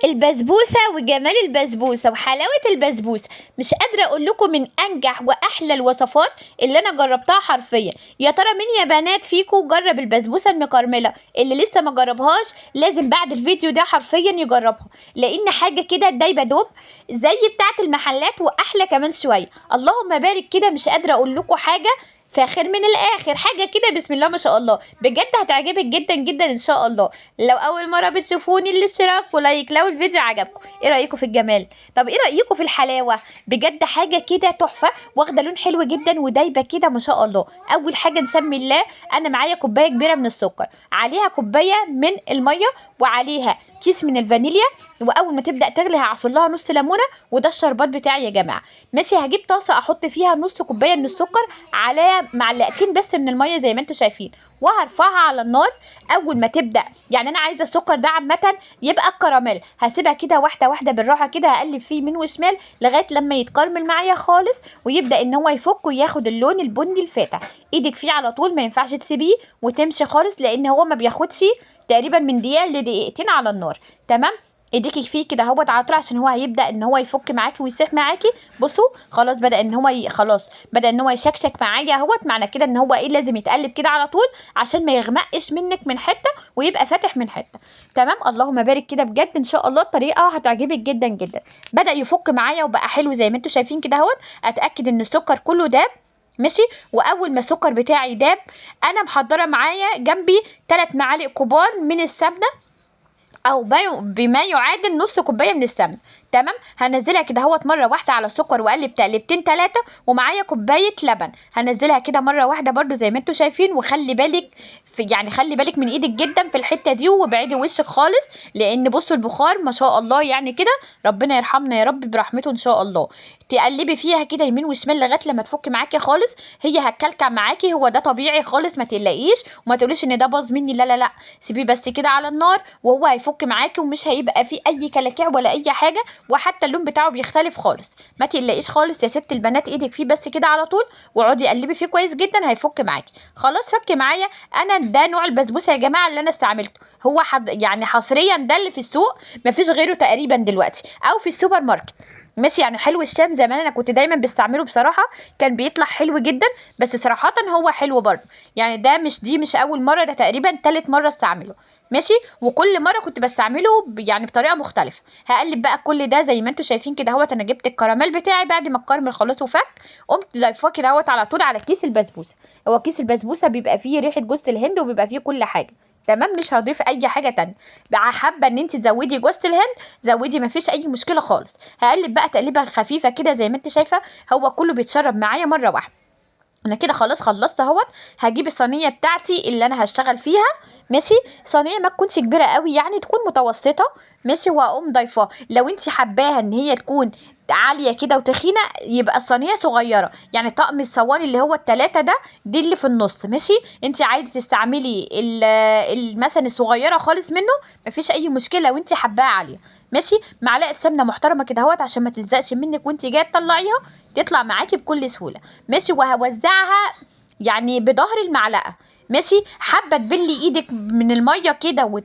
البسبوسه وجمال البسبوسه وحلاوه البسبوسه، مش قادره اقول لكم من انجح واحلى الوصفات اللي انا جربتها حرفيا. يا ترى مين يا بنات فيكم جرب البسبوسه المكرمله؟ اللي لسه ما جربهاش لازم بعد الفيديو ده حرفيا يجربها، لان حاجه كده دايبه دوب زي بتاعه المحلات واحلى كمان شويه. اللهم بارك كده، مش قادره اقول لكم حاجه فاخر من الاخر، حاجه كده بسم الله ما شاء الله، بجد هتعجبك جدا جدا ان شاء الله. لو اول مره بتشوفوني الاشتراك ولايك لو الفيديو عجبكم. ايه رايكم في الجمال؟ طب ايه رايكم في الحلاوه؟ بجد حاجه كده تحفه، واخده لون حلو جدا ودايبه كده ما شاء الله. اول حاجه نسمي الله، انا معايا كوبايه كبيره من السكر، عليها كوبايه من الميه، وعليها كيس من الفانيليا، واول ما تبدا تغلي هعصر لها نص ليمونه، وده الشربات بتاعي يا جماعه. ماشي، هجيب طاسه احط فيها نص كوبايه من السكر على معلقتين بس من الميه زي ما انتم شايفين، وهرفعها على النار. اول ما تبدا يعني انا عايزه السكر ده عامه يبقى الكراميل، هسيبها كده واحده واحده بالراحه كده، هقلب فيه يمين وشمال لغايه لما يتكرمل معايا خالص، ويبدا ان هو يفك وياخد اللون البني الفاتح. ايدك فيه على طول، ما ينفعش تسيبيه وتمشي خالص، لان هو ما بياخدش تقريبا من دقيقه لدقيقتين على النار. تمام، ايديكي فيه كده اهوت على طول عشان هو هيبدا ان هو يفك معاكي ويسيح معاكي. بصوا خلاص بدا ان هو خلاص بدا ان هو يشكشك معايا اهوت، معنى كده ان هو ايه، لازم يتقلب كده على طول عشان ما يغمقش منك من حته ويبقى فاتح من حته. تمام، اللهم بارك كده، بجد ان شاء الله الطريقه هتعجبك جدا جدا. بدا يفك معايا وبقى حلو زي ما انتم شايفين كده اهوت. اتاكد ان السكر كله داب. ماشي، واول ما السكر بتاعي داب انا محضره معايا جنبي 3 معالق كبار من السمنه، او بما يعادل نص كوبايه من السمنه. تمام، هنزلها كده اهوت مره واحده على السكر واقلب تقلبتين 3، ومعايا كوبايه لبن هنزلها كده مره واحده برده زي ما انتم شايفين. وخلي بالك خلي بالك من ايدك جدا في الحته دي، وابعدي وشك خالص، لان بصوا البخار ما شاء الله يعني كده، ربنا يرحمنا يا رب برحمته ان شاء الله. تقلبي فيها كده يمين وشمال لغايه لما تفك معاكي خالص، هي هتكلكع معاكي، هو ده طبيعي خالص، ما تقلقيش وما تقوليش ان ده باظ مني، لا لا لا، سيبيه بس كده على النار وهو هيفك معاكي، ومش هيبقى فيه اي كلاكيع ولا اي حاجه، وحتى اللون بتاعه بيختلف خالص. ما تقلقيش خالص يا ست البنات، ايدك فيه بس كده على طول، واقعدي قلبي فيه كويس جدا هيفك معاكي. خلاص فك معايا. انا ده نوع البسبوسه يا جماعه اللي انا استعملته، هو يعني حصريا ده اللي في السوق، مفيش غيره تقريبا دلوقتي، او في السوبر ماركت. ماشي، يعني حلو الشام زمان انا كنت دايما بستعمله بصراحه، كان بيطلع حلو جدا، بس صراحه هو حلو برضه. يعني ده مش اول مره، ده تقريبا تالت مره استعمله. ماشي، وكل مره كنت بستعمله يعني بطريقه مختلفه. هقلب بقى كل ده زي ما انتم شايفين كده اهوت. انا جبت الكراميل بتاعي بعد ما الكراميل خلاص وفك، قمت ضايفاه كده اهوت على طول على كيس البسبوسه. هو كيس البسبوسه بيبقى فيه ريحه جوز الهند وبيبقى فيه كل حاجه. تمام، مش هضيف اي حاجه تانية. بقى حابه ان انت تزودي جوز الهند زودي، مفيش اي مشكله خالص. هقلب بقى تقليبه خفيفه كده زي ما انت شايفه، هو كله بيتشرب معايا مره واحده. انا كده خلاص خلصت اهوت. هجيب الصينيه بتاعتي اللي انا هشتغل فيها. ماشي، صينيه ما تكونش كبيره قوي، يعني تكون متوسطه. ماشي، وهقوم ضايفاه. لو انت حباها ان هي تكون عاليه كده وتخينه يبقى الصينيه صغيره، يعني طقم الصواني اللي هو التلاتة ده، دي اللي في النص. ماشي، انت عايزه تستعملي مثلا الصغيره خالص منه، مفيش اي مشكله لو انت حباها عاليه. ماشي، معلقه سمنه محترمه كده اهوت عشان ما تلزقش منك وانت جايه تطلعيها، تطلع معاكي بكل سهوله. ماشي، وهوزعها يعني بظهر المعلقه. ماشي، حابه تبلي ايدك من الميه كده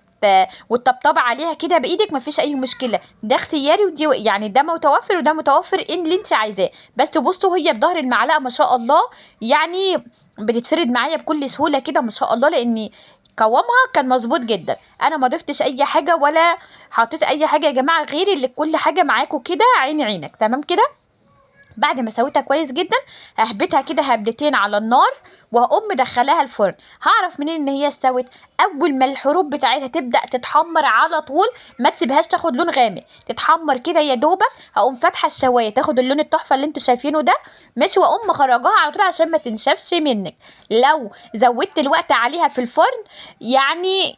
وتطبطبي عليها كده بايدك، مفيش اي مشكله، ده اختياري، ودي يعني ده متوفر وده متوفر ان اللي انت عايزاه. بس بصوا هي بظهر المعلقه ما شاء الله يعني بتتفرد معايا بكل سهوله كده ما شاء الله، لاني قوامها كان مظبوط جدا. انا ما ضفتش اي حاجه ولا حطيت اي حاجه يا جماعه، غير اللي كل حاجه معاكم كده عيني عينك. تمام كده، بعد ما سويتها كويس جدا ههبتها كده هبدتين على النار، وهقوم مدخلاها الفرن. هعرف منين ان هي استوت؟ اول ما الحروف بتاعتها تبدا تتحمر على طول، ما تسيبهاش تاخد لون غامق، تتحمر كده يا دوبك، هقوم فاتحه الشوايه تاخد اللون التحفه اللي انتوا شايفينه ده. ماشي، واقوم مخرجاها على طول عشان ما تنشفش منك. لو زودت الوقت عليها في الفرن يعني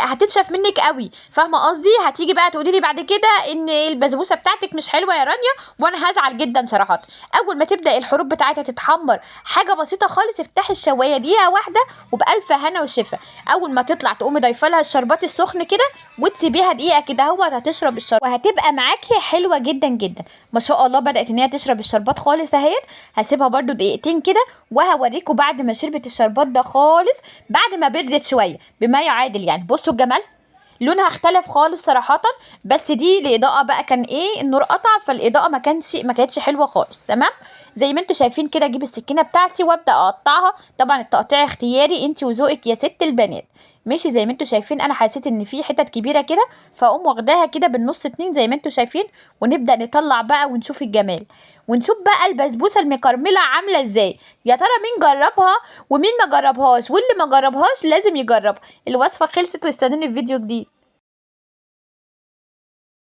هتنشف منك قوي، فاهمه قصدي؟ هتيجي بقى تقولي لي بعد كده ان البسبوسه بتاعتك مش حلوه يا رانيا، وانا هزعل جدا صراحه. اول ما تبدا الحروب بتاعتها تتحمر حاجه بسيطه خالص، افتحي الشوايه دقيقه واحده وبالف هنا وشفا. اول ما تطلع تقومي ضايفه لها الشربات السخن كده، وتسيبيها دقيقه كده هتشرب الشربات، وهتبقى معاكي حلوه جدا جدا ما شاء الله. بدات ان هي تشرب الشربات خالص اهيت. هسيبها برده دقيقتين كده، وهوريكم بعد ما شربت الشربات ده خالص، بعد ما بردت شويه بما يعادل يعني. بصوا الجمال، لونها اختلف خالص صراحه. بس دي الاضاءه بقى كان ايه، النور قطع، فالاضاءه ما كانتش حلوه خالص. تمام. زي ما انتوا شايفين كده، اجيب السكينه بتاعتي وابدا اقطعها. طبعا التقطيع اختياري انت وذوقك يا ست البنات. ماشي. زي ما انتوا شايفين انا حسيت ان في حتت كبيره كده، فاقوم واخداها كده بالنص اتنين زي ما انتوا شايفين، ونبدا نطلع بقى ونشوف الجمال. ونشوف بقى البسبوسه المكرمله عامله ازاي. يا ترى مين جربها ومين ما جربهاش، واللي ما جربهاش لازم يجرب. الوصفه خلصت، واستنوني في فيديو جديد.